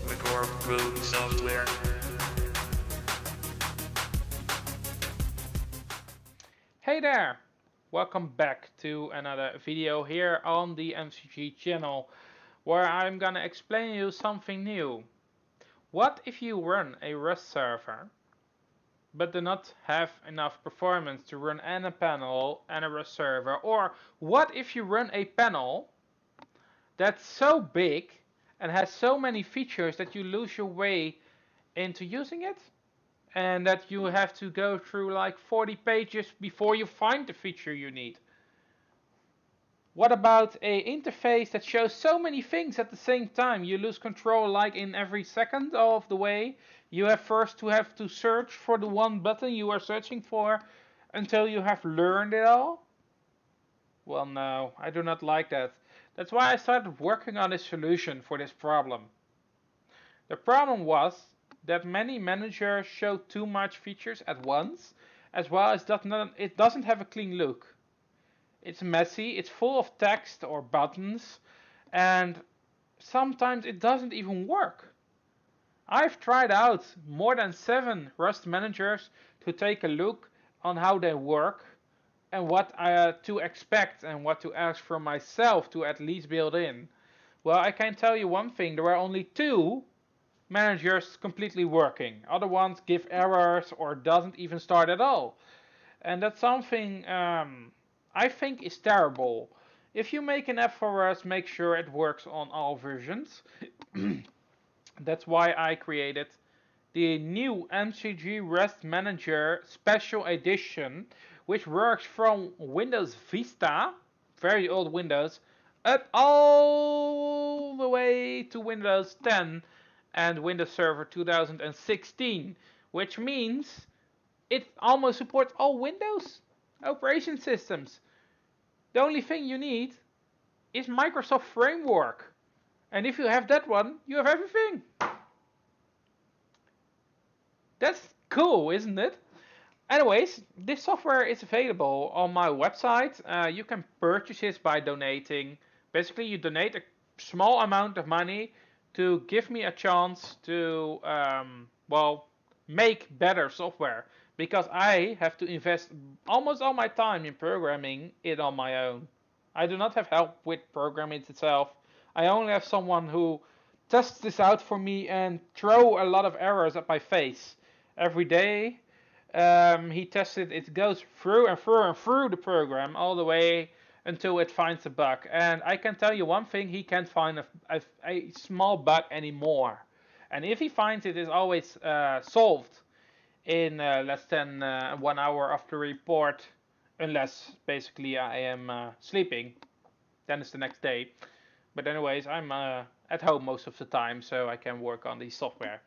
Record root software. Hey there! Welcome back to another video here on the MCG channel, where I'm gonna explain you something new. What if you run a Rust server but do not have enough performance to run and a panel and a Rust server? Or what if you run a panel that's so big and has so many features that you lose your way into using it? And that you have to go through like 40 pages before you find the feature you need. What about an interface that shows so many things at the same time? You lose control like in every second of the way. You have to search for the one button you are searching for until you have learned it all? Well, no, I do not like that. That's why I started working on a solution for this problem. The problem was that many managers show too much features at once, as well as it doesn't have a clean look. It's messy, it's full of text or buttons, and sometimes it doesn't even work. I've tried out more than 7 Rust managers to take a look on how they work and what to expect and what to ask from myself to at least build in. Well, I can tell you one thing, there are only 2 managers completely working. Other ones give errors or doesn't even start at all. And that's something I think is terrible. If you make an app for us, make sure it works on all versions. That's why I created the new MCG Rest Manager Special Edition, which works from Windows Vista, very old Windows, up all the way to Windows 10 and Windows Server 2016, which means it almost supports all Windows operation systems. The only thing you need is Microsoft Framework. And if you have that one, you have everything. That's cool, isn't it? Anyways, this software is available on my website. You can purchase it by donating. Basically, you donate a small amount of money to give me a chance to, well, make better software. Because I have to invest almost all my time in programming it on my own. I do not have help with programming itself. I only have someone who tests this out for me and throw a lot of errors at my face every day. He tested it goes through and through and through the program all the way until it finds a bug. And I can tell you one thing, he can't find a small bug anymore. And if he finds it, it's always solved in less than 1 hour after report, unless basically I am sleeping. Then it's the next day. But anyways, I'm at home most of the time, so I can work on the software.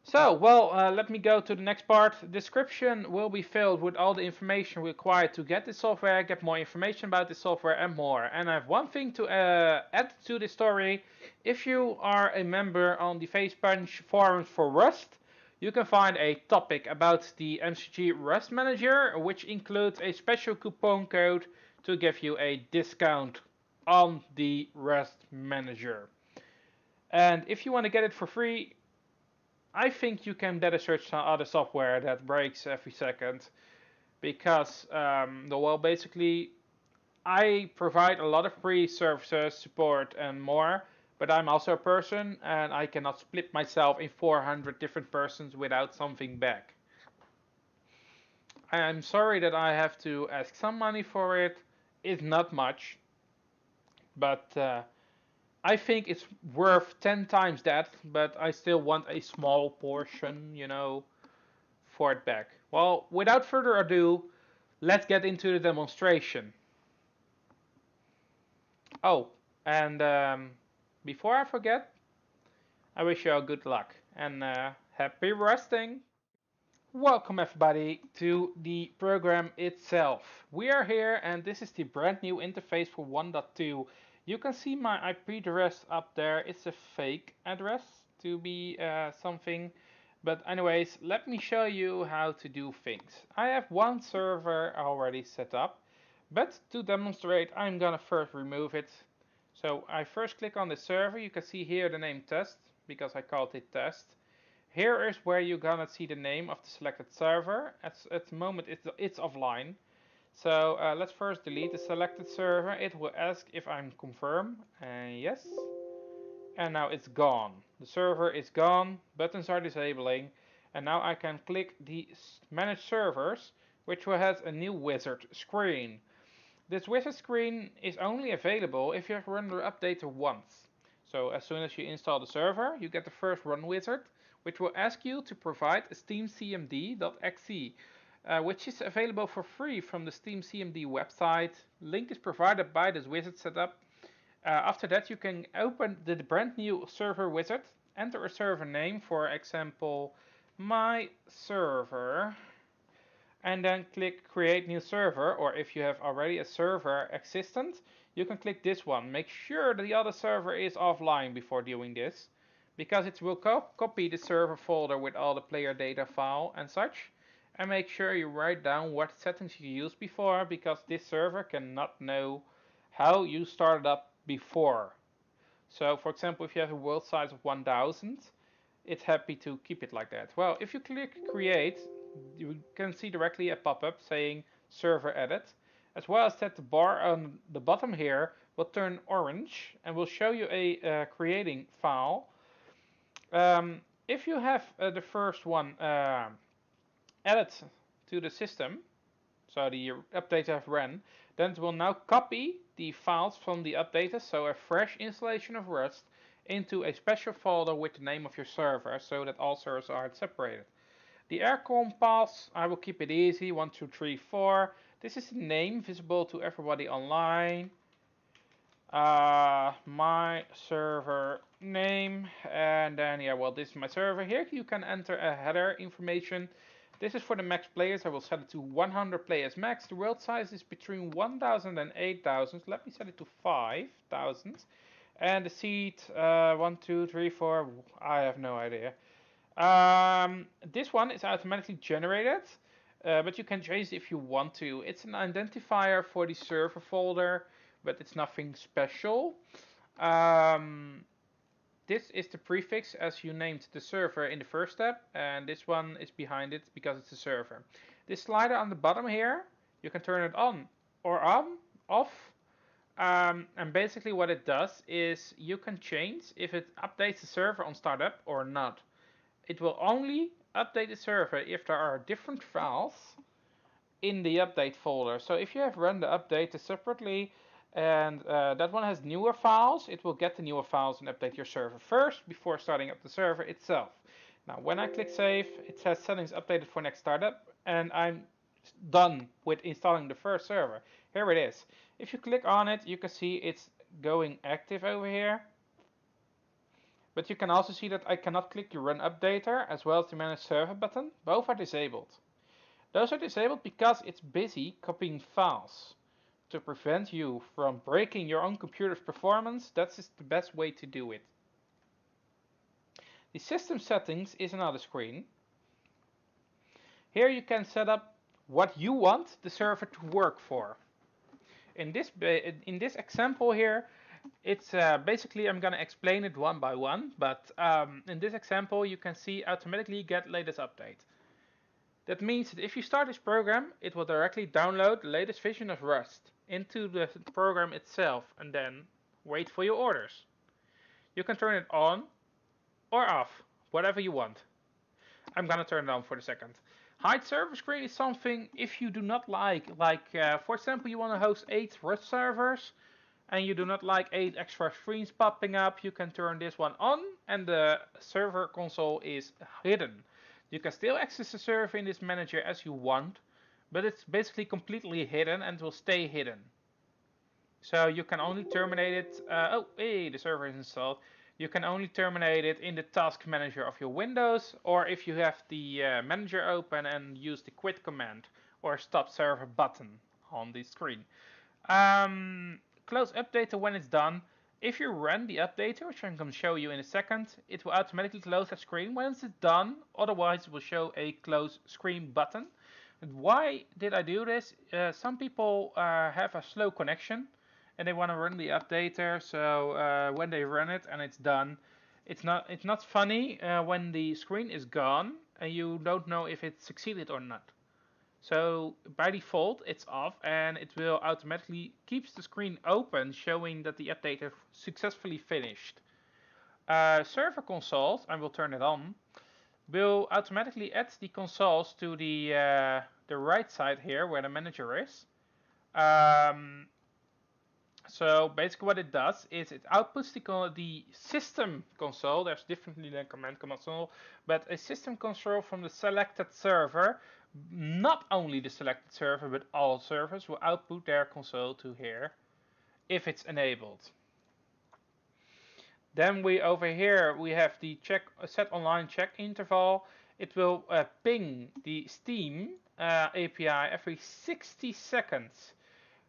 So, well, let me go to the next part. The description will be filled with all the information required to get the software, get more information about the software and more. And I have one thing to add to the story. If you are a member on the FacePunch forums for Rust, you can find a topic about the MCG Rust Manager, which includes a special coupon code to give you a discount on the Rust Manager. And if you want to get it for free, I think you can better search some other software that breaks every second, because well, basically I provide a lot of free services, support and more, but I'm also a person and I cannot split myself in 400 different persons without something back. I'm sorry that I have to ask some money for it. It's not much, but I think it's worth 10 times that, but I still want a small portion, you know, for it back. Well, without further ado, let's get into the demonstration. Oh, and before I forget, I wish you all good luck and happy resting. Welcome everybody to the program itself. We are here and this is the brand new interface for 1.2. You can see my IP address up there. It's a fake address to be something. But anyways, let me show you how to do things. I have one server already set up, but to demonstrate I'm gonna first remove it. So I first click on the server. You can see here the name test because I called it test. Here is where you're gonna see the name of the selected server. At the moment it's offline. So let's first delete the selected server. It will ask if I'm confirmed, and yes. And now it's gone. The server is gone, buttons are disabling, and now I can click the manage servers, which will have a new wizard screen. This wizard screen is only available if you have run the update once. So as soon as you install the server, you get the first run wizard, which will ask you to provide a steamcmd.exe, which is available for free from the SteamCMD website. Link is provided by this wizard setup. After that, you can open the brand new server wizard, enter a server name, for example, my server, and then click create new server, or if you have already a server existent, you can click this one. Make sure that the other server is offline before doing this, because it will copy the server folder with all the player data file and such, and make sure you write down what settings you used before, because this server cannot know how you started up before. So for example, if you have a world size of 1000, it's happy to keep it like that. Well, if you click create, you can see directly a pop-up saying server added, as well as that the bar on the bottom here will turn orange and will show you a creating file. If you have the first one added to the system, so the updates have ran, then it will now copy the files from the updater, so a fresh installation of Rust, into a special folder with the name of your server, so that all servers are separated. The aircom paths, I will keep it easy, 1, 2, 3, 4. This is the name visible to everybody online. My server name, and then yeah, well, this is my server. Here you can enter a header information. This is for the max players. I will set it to 100 players max. The world size is between 1000 and 8000. Let me set it to 5000. And the seed, 1, 2, 3, 4, I have no idea. This one is automatically generated, but you can change it if you want to. It's an identifier for the server folder, but it's nothing special. This is the prefix as you named the server in the first step, and this one is behind it because it's a server. This slider on the bottom here, you can turn it on or off. And basically what it does is you can change if it updates the server on startup or not. It will only update the server if there are different files in the update folder. So if you have run the update separately and that one has newer files, it will get the newer files and update your server first before starting up the server itself. Now when I click save, it says settings updated for next startup, and I'm done with installing the first server. Here it is. If you click on it, you can see it's going active over here. But you can also see that I cannot click the run updater as well as the manage server button. Both are disabled. Those are disabled because it's busy copying files. To prevent you from breaking your own computer's performance, that's the best way to do it. The system settings is another screen. Here you can set up what you want the server to work for. In this example here, it's basically, I'm going to explain it one by one, but in this example you can see automatically get latest update. That means that if you start this program, it will directly download the latest version of Rust into the program itself and then wait for your orders. You can turn it on or off, whatever you want. I'm gonna turn it on for the second. Hide server screen is something if you do not like for example, you want to host 8 Rust servers and you do not like 8 extra screens popping up, you can turn this one on and the server console is hidden. You can still access the server in this manager as you want, but it's basically completely hidden and will stay hidden. So you can only terminate it, oh hey, the server is installed. You can only terminate it in the task manager of your Windows, or if you have the manager open and use the quit command or stop server button on the screen. Close updater when it's done. If you run the updater, which I'm going to show you in a second, it will automatically close that screen when it's done. Otherwise, it will show a close screen button. And why did I do this? Some people have a slow connection and they want to run the updater. So when they run it and it's done, it's not funny when the screen is gone and you don't know if it succeeded or not. So by default it's off and it will automatically keeps the screen open showing that the update has successfully finished. Server consoles, I will turn it on, will automatically add the consoles to the right side here where the manager is. So basically what it does is it outputs the system console. There's differently than command console, but a system console from the selected server. Not only the selected server, but all servers will output their console to here if it's enabled. Then over here we have the set online check interval. It will ping the Steam API every 60 seconds.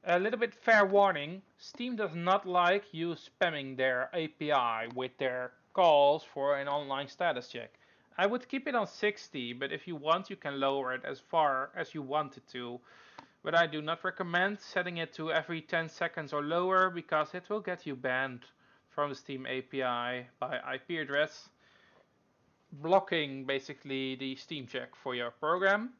A little bit fair warning, Steam does not like you spamming their API with their calls for an online status check. I would keep it on 60, but if you want you can lower it as far as you want it to. But I do not recommend setting it to every 10 seconds or lower because it will get you banned from the Steam API by IP address, blocking basically the Steam check for your program.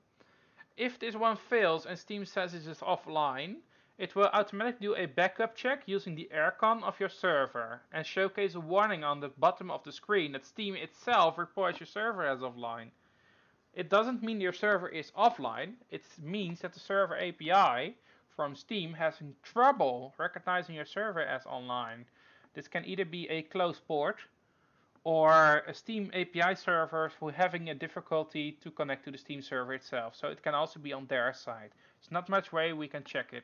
If this one fails and Steam says it is offline, it will automatically do a backup check using the aircon of your server and showcase a warning on the bottom of the screen that Steam itself reports your server as offline. It doesn't mean your server is offline, it means that the server API from Steam has trouble recognizing your server as online. This can either be a closed port or a Steam API server who having a difficulty to connect to the Steam server itself. So it can also be on their side. There's not much way we can check it.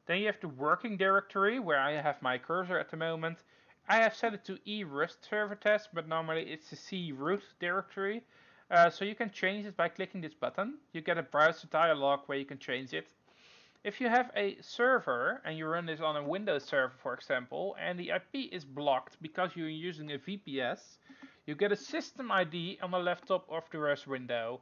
Then you have the working directory where I have my cursor at the moment. I have set it to eRust server test, but normally it's the C root directory. So you can change it by clicking this button. You get a browser dialog where you can change it. If you have a server and you run this on a Windows server, for example, and the IP is blocked because you're using a VPS, you get a system ID on the left top of the Rust window.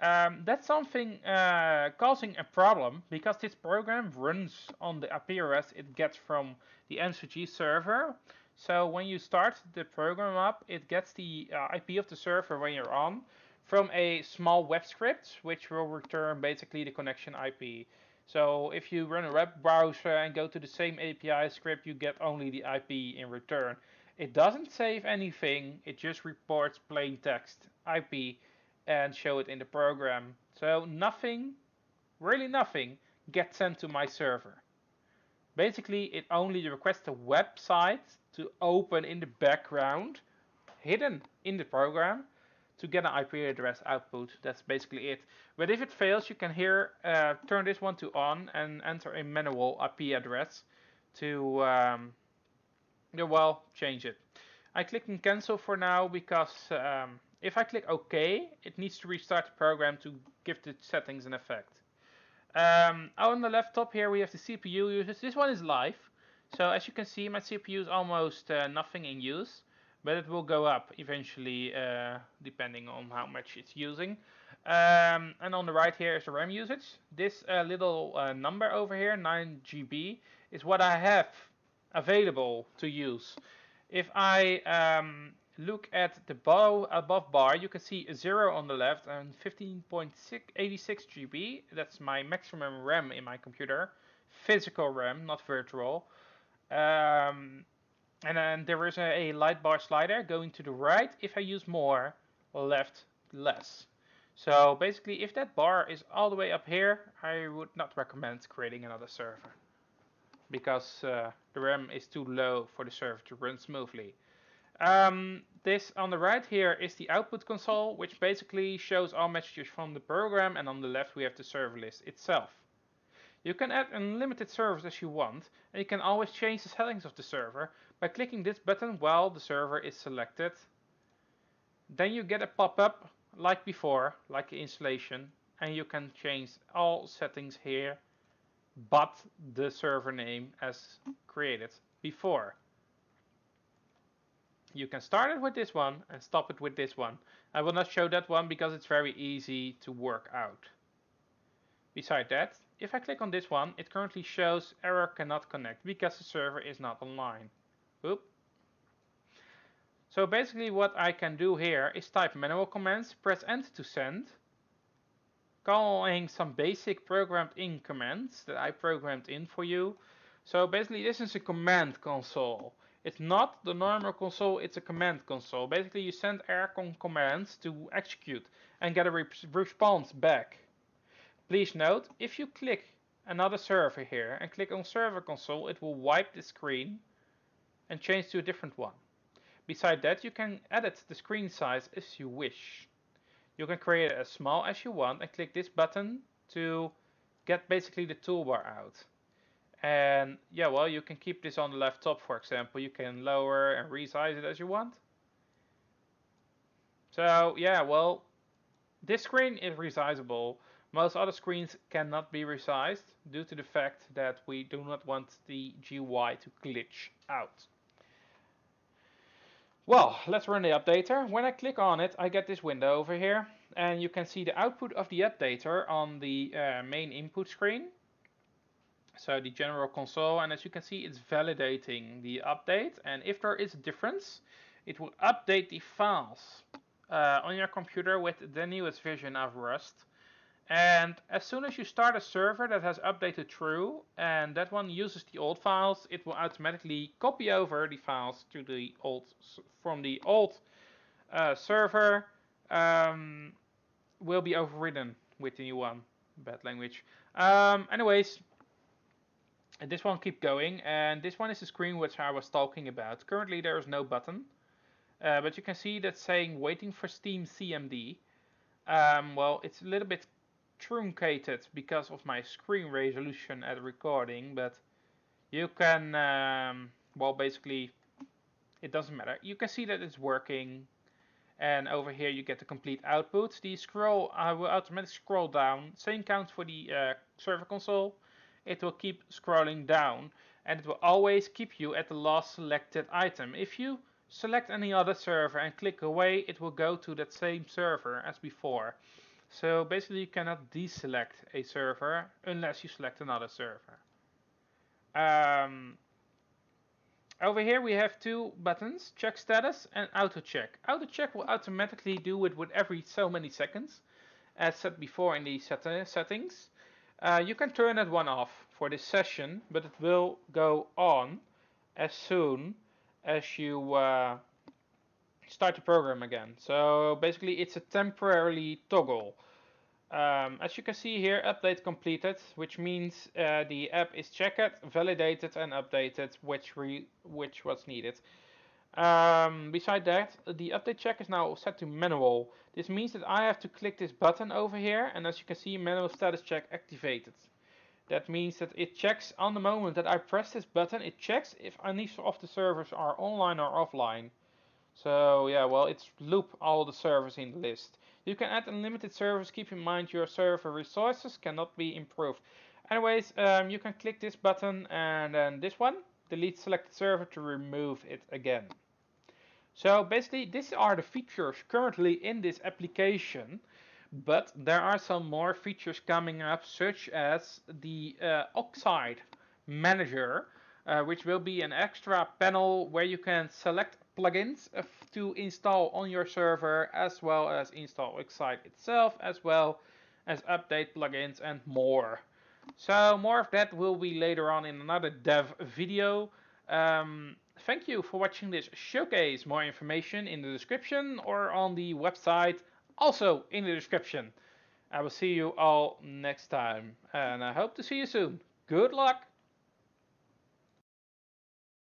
That's something causing a problem because this program runs on the IP address it gets from the MCG server. So when you start the program up, it gets the IP of the server when you're on from a small web script, which will return basically the connection IP. So if you run a web browser and go to the same API script, you get only the IP in return. It doesn't save anything, it just reports plain text IP and show it in the program. So nothing, really nothing, gets sent to my server. Basically, it only requests a website to open in the background, hidden in the program, to get an IP address output. That's basically it. But if it fails, you can here turn this one to on and enter a manual IP address to change it. I click on cancel for now because if I click OK, it needs to restart the program to give the settings an effect. On the left top here we have the CPU usage. This one is live. So as you can see, my CPU is almost nothing in use. But it will go up eventually depending on how much it's using. And on the right here is the RAM usage. This little number over here, 9 GB, is what I have available to use. If I look at the above bar, you can see a 0 on the left and 15.86 GB. That's my maximum RAM in my computer. Physical RAM, not virtual. And then there is a light bar slider going to the right if I use more, left less. So basically if that bar is all the way up here, I would not recommend creating another server. Because the RAM is too low for the server to run smoothly. This on the right here is the output console, which basically shows all messages from the program, and on the left we have the server list itself. You can add unlimited servers as you want, and you can always change the settings of the server by clicking this button while the server is selected. Then you get a pop-up like before, like the installation, and you can change all settings here but the server name as created before. You can start it with this one and stop it with this one. I will not show that one because it's very easy to work out. Beside that, if I click on this one, it currently shows error cannot connect because the server is not online. Oop. So basically what I can do here is type manual commands, press enter to send, calling some basic programmed in commands that I programmed in for you. So basically this is a command console. It's not the normal console, it's a command console. Basically you send aircon commands to execute and get a response back. Please note, if you click another server here and click on server console, it will wipe the screen and change to a different one. Beside that, you can edit the screen size as you wish. You can create it as small as you want and click this button to get basically the toolbar out. And yeah, well, you can keep this on the left top, for example. You can lower and resize it as you want. So yeah, well, this screen is resizable. Most other screens cannot be resized due to the fact that we do not want the GUI to glitch out. Well, let's run the updater. When I click on it, I get this window over here, and you can see the output of the updater on the main input screen. So the general console, and as you can see, it's validating the update, and if there is a difference, it will update the files on your computer with the newest version of Rust. And as soon as you start a server that has updated through and that one uses the old files, it will automatically copy over the files to the old from the old server. Will be overridden with the new one. Bad language. Anyways, this one keep going, and this one is the screen which I was talking about. Currently there is no button, but you can see that saying waiting for Steam CMD. Well, it's a little bit truncated because of my screen resolution at recording, but you can, well, basically it doesn't matter. You can see that it's working, and over here you get the complete output. The scroll, I will automatically scroll down. Same counts for the server console. It will keep scrolling down, and it will always keep you at the last selected item. If you select any other server and click away, it will go to that same server as before. So basically you cannot deselect a server unless you select another server. Over here we have two buttons, check status and auto check. Auto check will automatically do it with every so many seconds, as said before in the settings. You can turn that one off for this session, but it will go on as soon as you start the program again. So basically it's a temporary toggle. As you can see here, update completed, which means the app is checked, validated and updated, which was needed. Beside that, the update check is now set to manual. This means that I have to click this button over here, and as you can see, manual status check activated. That means that it checks on the moment that I press this button, it checks if any of the servers are online or offline. So yeah, well, it's loop all the servers in the list. You can add unlimited servers. Keep in mind your server resources cannot be improved. Anyways, you can click this button and then this one, delete selected server to remove it again. So basically, these are the features currently in this application, but there are some more features coming up, such as the Oxide Manager, which will be an extra panel where you can select plugins to install on your server, as well as install Oxide itself, as well as update plugins and more. So more of that will be later on in another dev video. Thank you for watching this showcase. More information in the description or on the website, also in the description. I will see you all next time, and I hope to see you soon. Good luck!